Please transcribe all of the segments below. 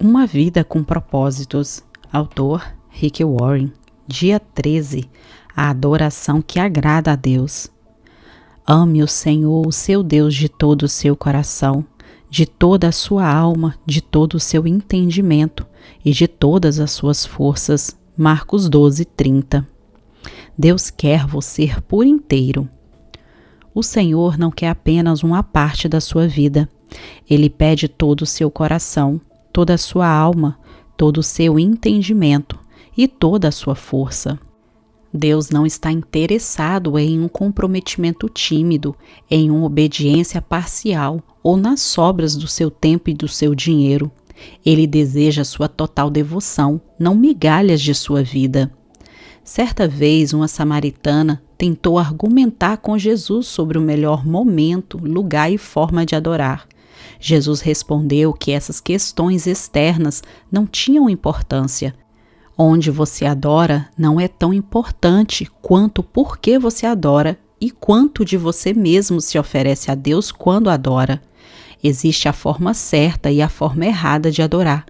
Uma vida com propósitos. Autor Rick Warren. Dia 13. A adoração que agrada a Deus. Ame o Senhor, o seu Deus, de todo o seu coração, de toda a sua alma, de todo o seu entendimento e de todas as suas forças. Marcos 12:30. Deus quer você por inteiro. O Senhor não quer apenas uma parte da sua vida. Ele pede todo o seu coração, toda a sua alma, todo o seu entendimento e toda a sua força. Deus não está interessado em um comprometimento tímido, em uma obediência parcial ou nas sobras do seu tempo e do seu dinheiro. Ele deseja sua total devoção, não migalhas de sua vida. Certa vez, uma samaritana tentou argumentar com Jesus sobre o melhor momento, lugar e forma de adorar. Jesus respondeu que essas questões externas não tinham importância. Onde você adora não é tão importante quanto o porquê você adora e quanto de você mesmo se oferece a Deus quando adora. Existe a forma certa e a forma errada de adorar.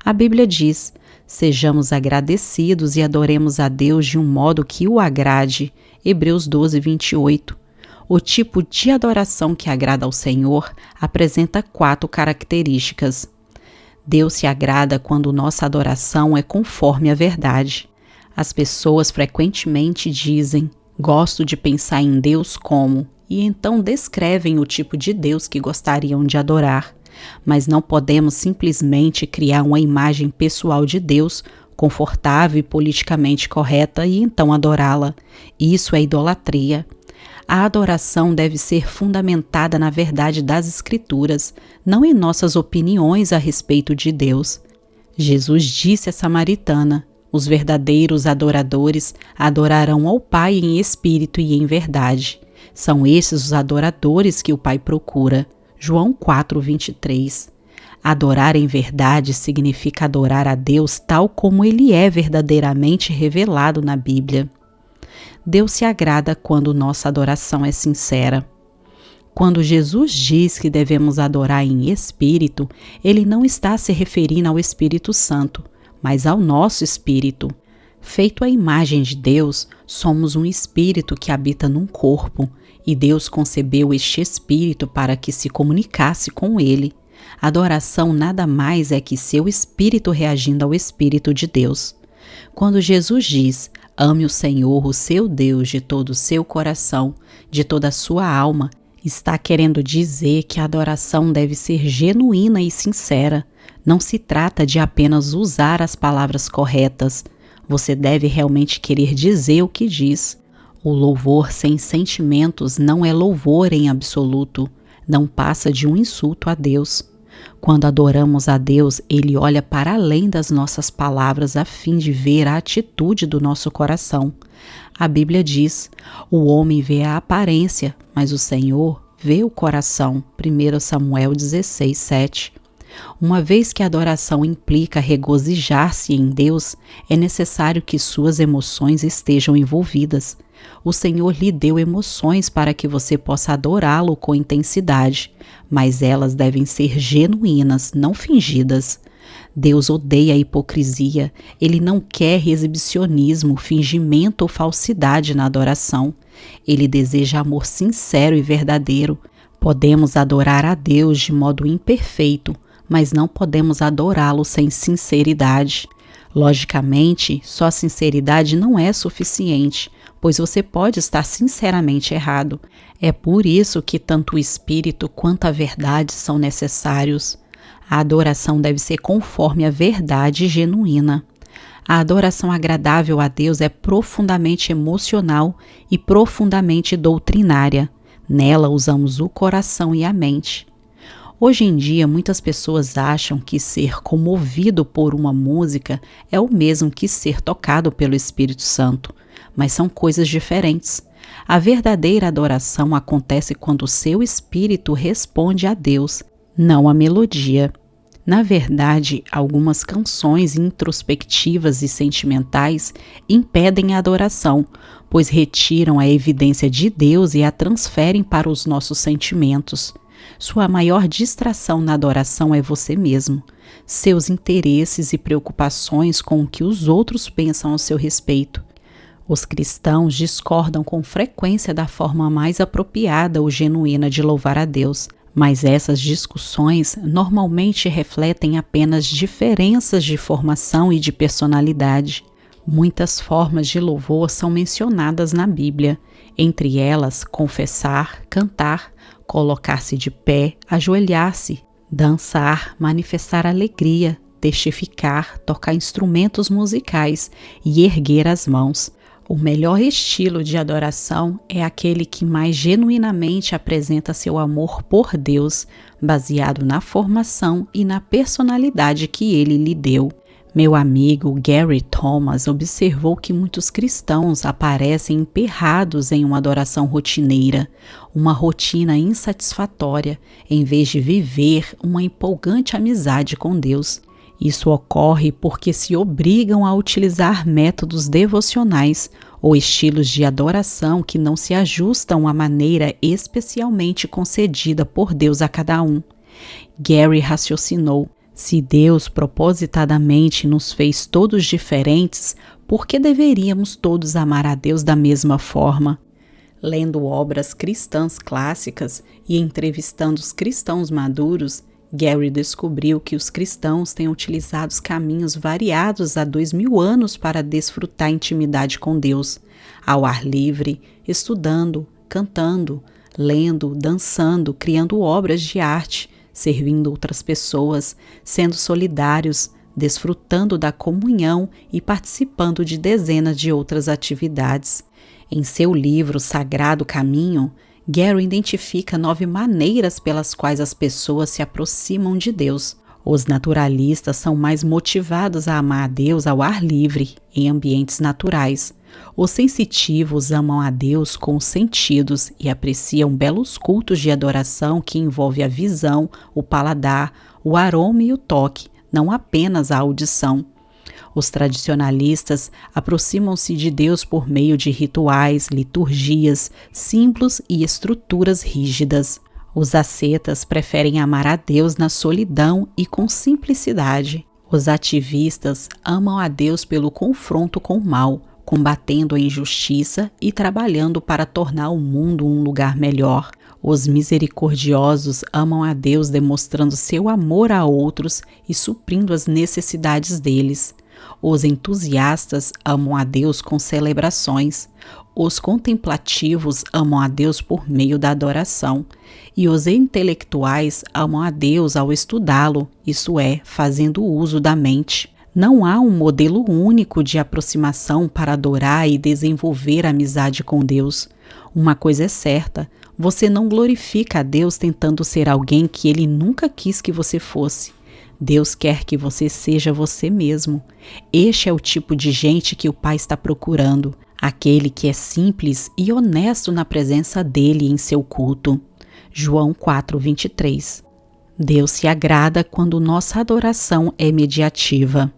A Bíblia diz: sejamos agradecidos e adoremos a Deus de um modo que o agrade. Hebreus 12:28. O tipo de adoração que agrada ao Senhor apresenta 4 características. Deus se agrada quando nossa adoração é conforme a verdade. As pessoas frequentemente dizem: gosto de pensar em Deus como, e então descrevem o tipo de Deus que gostariam de adorar. Mas não podemos simplesmente criar uma imagem pessoal de Deus, confortável e politicamente correta, e então adorá-la. Isso é idolatria. A adoração deve ser fundamentada na verdade das Escrituras, não em nossas opiniões a respeito de Deus. Jesus disse à samaritana: os verdadeiros adoradores adorarão ao Pai em espírito e em verdade. São esses os adoradores que o Pai procura. João 4:23. Adorar em verdade significa adorar a Deus tal como Ele é verdadeiramente revelado na Bíblia. Deus se agrada quando nossa adoração é sincera. Quando Jesus diz que devemos adorar em espírito, Ele não está se referindo ao Espírito Santo, mas ao nosso espírito. Feito à imagem de Deus, somos um espírito que habita num corpo, e Deus concebeu este espírito para que se comunicasse com Ele. Adoração nada mais é que seu espírito reagindo ao Espírito de Deus. Quando Jesus diz: ame o Senhor, o seu Deus, de todo o seu coração, de toda a sua alma, está querendo dizer que a adoração deve ser genuína e sincera. Não se trata de apenas usar as palavras corretas. Você deve realmente querer dizer o que diz. O louvor sem sentimentos não é louvor em absoluto. Não passa de um insulto a Deus. Quando adoramos a Deus, Ele olha para além das nossas palavras a fim de ver a atitude do nosso coração. A Bíblia diz: o homem vê a aparência, mas o Senhor vê o coração. 1 Samuel 16:7. Uma vez que a adoração implica regozijar-se em Deus, é necessário que suas emoções estejam envolvidas. O Senhor lhe deu emoções para que você possa adorá-lo com intensidade, mas elas devem ser genuínas, não fingidas. Deus odeia a hipocrisia. Ele não quer exibicionismo, fingimento ou falsidade na adoração. Ele deseja amor sincero e verdadeiro. Podemos adorar a Deus de modo imperfeito, mas não podemos adorá-lo sem sinceridade. Logicamente, só sinceridade não é suficiente, pois você pode estar sinceramente errado. É por isso que tanto o espírito quanto a verdade são necessários. A adoração deve ser conforme a verdade genuína. A adoração agradável a Deus é profundamente emocional e profundamente doutrinária. Nela usamos o coração e a mente. Hoje em dia, muitas pessoas acham que ser comovido por uma música é o mesmo que ser tocado pelo Espírito Santo, mas são coisas diferentes. A verdadeira adoração acontece quando o seu espírito responde a Deus, não a melodia. Na verdade, algumas canções introspectivas e sentimentais impedem a adoração, pois retiram a evidência de Deus e a transferem para os nossos sentimentos. Sua maior distração na adoração é você mesmo, seus interesses e preocupações com o que os outros pensam ao seu respeito. Os cristãos discordam com frequência da forma mais apropriada ou genuína de louvar a Deus, mas essas discussões normalmente refletem apenas diferenças de formação e de personalidade. Muitas formas de louvor são mencionadas na Bíblia, entre elas confessar, cantar, colocar-se de pé, ajoelhar-se, dançar, manifestar alegria, testificar, tocar instrumentos musicais e erguer as mãos. O melhor estilo de adoração é aquele que mais genuinamente apresenta seu amor por Deus, baseado na formação e na personalidade que Ele lhe deu. Meu amigo Gary Thomas observou que muitos cristãos aparecem emperrados em uma adoração rotineira, uma rotina insatisfatória, em vez de viver uma empolgante amizade com Deus. Isso ocorre porque se obrigam a utilizar métodos devocionais ou estilos de adoração que não se ajustam à maneira especialmente concedida por Deus a cada um. Gary raciocinou: se Deus propositadamente nos fez todos diferentes, por que deveríamos todos amar a Deus da mesma forma? Lendo obras cristãs clássicas e entrevistando os cristãos maduros, Gary descobriu que os cristãos têm utilizado caminhos variados há 2000 anos para desfrutar intimidade com Deus, ao ar livre, estudando, cantando, lendo, dançando, criando obras de arte, servindo outras pessoas, sendo solidários, desfrutando da comunhão e participando de dezenas de outras atividades. Em seu livro Sagrado Caminho, Gary identifica 9 maneiras pelas quais as pessoas se aproximam de Deus. Os naturalistas são mais motivados a amar a Deus ao ar livre, em ambientes naturais. Os sensitivos amam a Deus com os sentidos e apreciam belos cultos de adoração que envolvem a visão, o paladar, o aroma e o toque, não apenas a audição. Os tradicionalistas aproximam-se de Deus por meio de rituais, liturgias, símbolos e estruturas rígidas. Os ascetas preferem amar a Deus na solidão e com simplicidade. Os ativistas amam a Deus pelo confronto com o mal, combatendo a injustiça e trabalhando para tornar o mundo um lugar melhor. Os misericordiosos amam a Deus demonstrando seu amor a outros e suprindo as necessidades deles. Os entusiastas amam a Deus com celebrações. Os contemplativos amam a Deus por meio da adoração. E os intelectuais amam a Deus ao estudá-lo, isto é, fazendo uso da mente. Não há um modelo único de aproximação para adorar e desenvolver amizade com Deus. Uma coisa é certa, você não glorifica a Deus tentando ser alguém que Ele nunca quis que você fosse. Deus quer que você seja você mesmo. Este é o tipo de gente que o Pai está procurando, aquele que é simples e honesto na presença dele em seu culto. João 4:23. Deus se agrada quando nossa adoração é mediativa.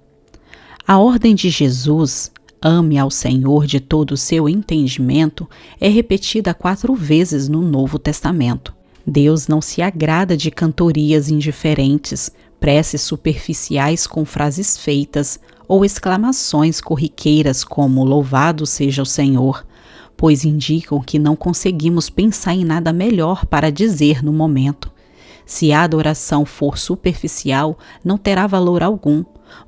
A ordem de Jesus, ame ao Senhor de todo o seu entendimento, é repetida 4 vezes no Novo Testamento. Deus não se agrada de cantorias indiferentes, preces superficiais com frases feitas ou exclamações corriqueiras como louvado seja o Senhor, pois indicam que não conseguimos pensar em nada melhor para dizer no momento. Se a adoração for superficial, não terá valor algum.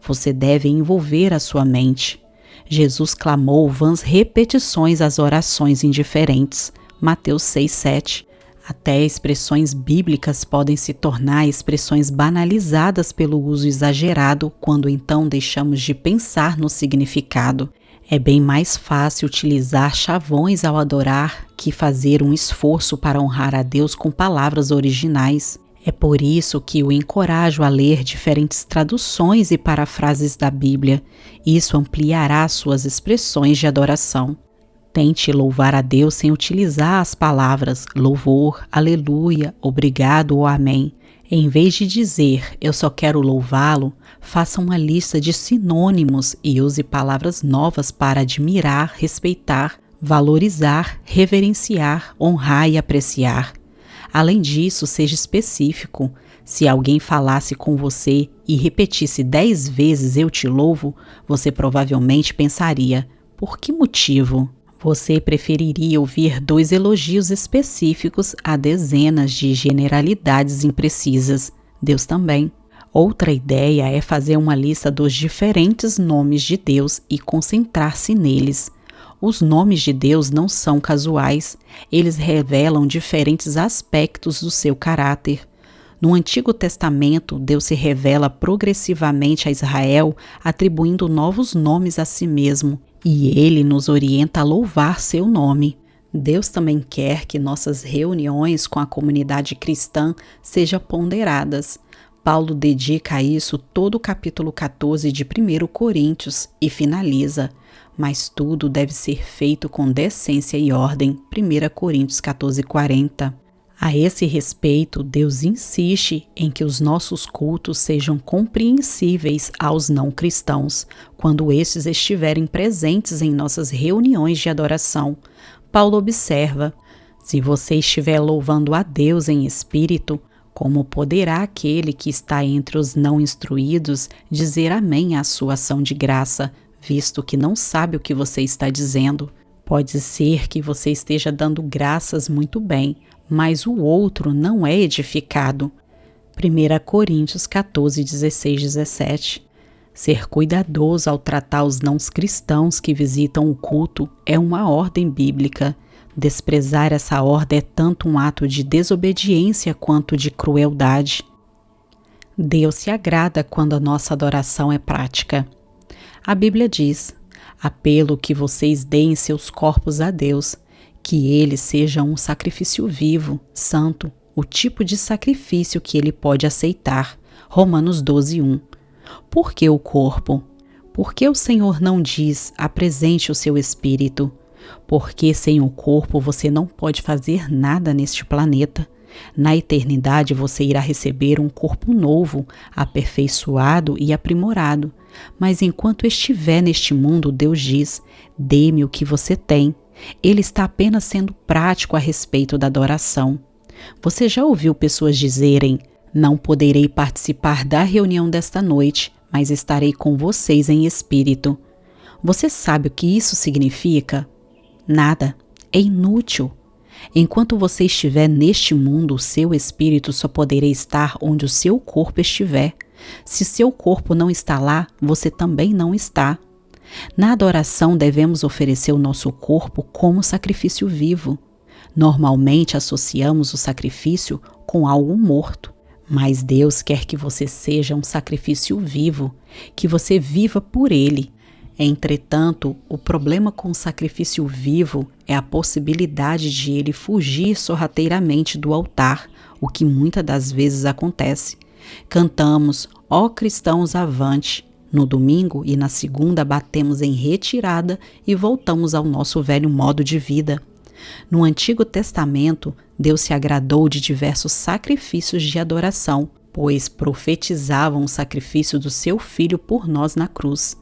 Você deve envolver a sua mente. Jesus clamou vãs repetições às orações indiferentes. Mateus 6:7. Até expressões bíblicas podem se tornar expressões banalizadas pelo uso exagerado quando então deixamos de pensar no significado. É bem mais fácil utilizar chavões ao adorar que fazer um esforço para honrar a Deus com palavras originais. É por isso que o encorajo a ler diferentes traduções e parafrases da Bíblia. Isso ampliará suas expressões de adoração. Tente louvar a Deus sem utilizar as palavras louvor, aleluia, obrigado ou amém. Em vez de dizer eu só quero louvá-lo, faça uma lista de sinônimos e use palavras novas para admirar, respeitar, valorizar, reverenciar, honrar e apreciar. Além disso, seja específico. Se alguém falasse com você e repetisse 10 vezes eu te louvo, você provavelmente pensaria, por que motivo? Você preferiria ouvir 2 elogios específicos a dezenas de generalidades imprecisas. Deus também. Outra ideia é fazer uma lista dos diferentes nomes de Deus e concentrar-se neles. Os nomes de Deus não são casuais, eles revelam diferentes aspectos do seu caráter. No Antigo Testamento, Deus se revela progressivamente a Israel, atribuindo novos nomes a si mesmo, e ele nos orienta a louvar seu nome. Deus também quer que nossas reuniões com a comunidade cristã sejam ponderadas. Paulo dedica a isso todo o capítulo 14 de 1 Coríntios e finaliza, mas tudo deve ser feito com decência e ordem, 1 Coríntios 14:40. A esse respeito, Deus insiste em que os nossos cultos sejam compreensíveis aos não cristãos, quando estes estiverem presentes em nossas reuniões de adoração. Paulo observa: se você estiver louvando a Deus em espírito, como poderá aquele que está entre os não instruídos dizer amém à sua ação de graça, visto que não sabe o que você está dizendo? Pode ser que você esteja dando graças muito bem, mas o outro não é edificado. 1 Coríntios 14, 16, 17. Ser cuidadoso ao tratar os não cristãos que visitam o culto é uma ordem bíblica. Desprezar essa ordem é tanto um ato de desobediência quanto de crueldade. Deus se agrada quando a nossa adoração é prática. A Bíblia diz: apelo que vocês deem seus corpos a Deus, que ele seja um sacrifício vivo, santo, o tipo de sacrifício que ele pode aceitar. Romanos 12:1. Por que o corpo? Por que o Senhor não diz, apresente o seu espírito? Porque sem o corpo você não pode fazer nada neste planeta. Na eternidade você irá receber um corpo novo, aperfeiçoado e aprimorado. Mas enquanto estiver neste mundo, Deus diz, dê-me o que você tem. Ele está apenas sendo prático a respeito da adoração. Você já ouviu pessoas dizerem, não poderei participar da reunião desta noite, mas estarei com vocês em espírito. Você sabe o que isso significa? Nada. É inútil. Enquanto você estiver neste mundo, o seu espírito só poderá estar onde o seu corpo estiver. Se seu corpo não está lá, você também não está. Na adoração, devemos oferecer o nosso corpo como sacrifício vivo. Normalmente associamos o sacrifício com algo morto, mas Deus quer que você seja um sacrifício vivo, que você viva por Ele. Entretanto, o problema com o sacrifício vivo é a possibilidade de ele fugir sorrateiramente do altar, o que muitas das vezes acontece. Cantamos, ó cristãos avante, no domingo e na segunda batemos em retirada e voltamos ao nosso velho modo de vida. No Antigo Testamento, Deus se agradou de diversos sacrifícios de adoração, pois profetizavam o sacrifício do seu Filho por nós na cruz.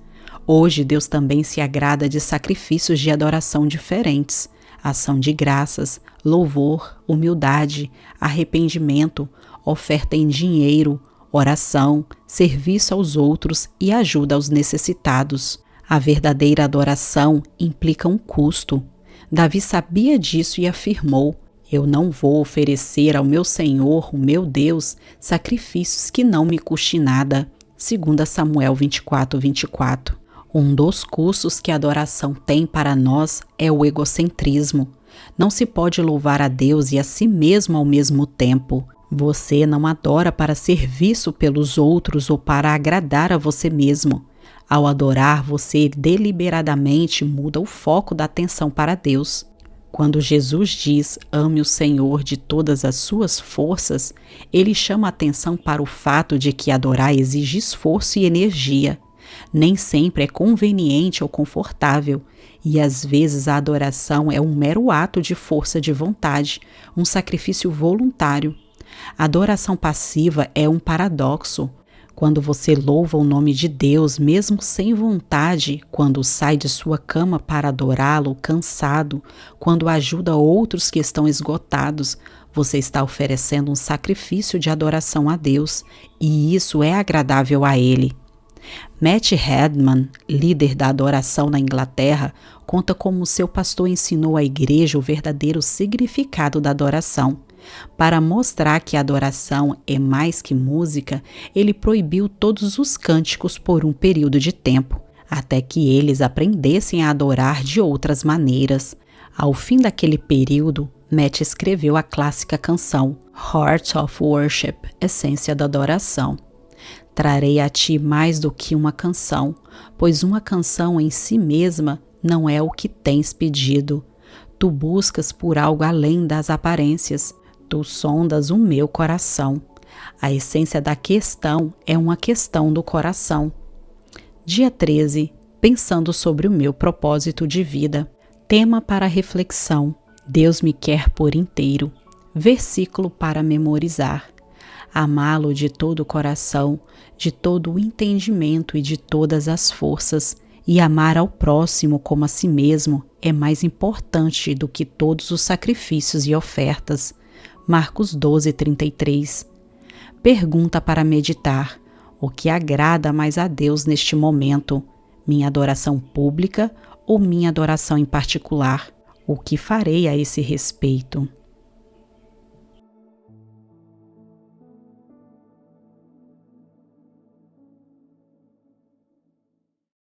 Hoje, Deus também se agrada de sacrifícios de adoração diferentes, ação de graças, louvor, humildade, arrependimento, oferta em dinheiro, oração, serviço aos outros e ajuda aos necessitados. A verdadeira adoração implica um custo. Davi sabia disso e afirmou, eu não vou oferecer ao meu Senhor, o meu Deus, sacrifícios que não me custem nada. 2 Samuel 24:24. Um dos custos que a adoração tem para nós é o egocentrismo. Não se pode louvar a Deus e a si mesmo ao mesmo tempo. Você não adora para ser visto pelos outros ou para agradar a você mesmo. Ao adorar, você deliberadamente muda o foco da atenção para Deus. Quando Jesus diz, ame o Senhor de todas as suas forças, ele chama a atenção para o fato de que adorar exige esforço e energia. Nem sempre é conveniente ou confortável, e às vezes a adoração é um mero ato de força de vontade, um sacrifício voluntário. A adoração passiva é um paradoxo. Quando você louva o nome de Deus, mesmo sem vontade, quando sai de sua cama para adorá-lo, cansado, quando ajuda outros que estão esgotados, você está oferecendo um sacrifício de adoração a Deus, e isso é agradável a Ele. Matt Redman, líder da adoração na Inglaterra, conta como seu pastor ensinou à igreja o verdadeiro significado da adoração. Para mostrar que a adoração é mais que música, ele proibiu todos os cânticos por um período de tempo, até que eles aprendessem a adorar de outras maneiras. Ao fim daquele período, Matt escreveu a clássica canção Heart of Worship, Essência da Adoração. Trarei a ti mais do que uma canção, pois uma canção em si mesma não é o que tens pedido. Tu buscas por algo além das aparências. Tu sondas o meu coração. A essência da questão é uma questão do coração. Dia 13. Pensando sobre o meu propósito de vida. Tema para reflexão. Deus me quer por inteiro. Versículo para memorizar. Amá-lo de todo o coração, de todo o entendimento e de todas as forças, e amar ao próximo como a si mesmo é mais importante do que todos os sacrifícios e ofertas. Marcos 12:33. Pergunta para meditar: o que agrada mais a Deus neste momento? Minha adoração pública ou minha adoração em particular? O que farei a esse respeito?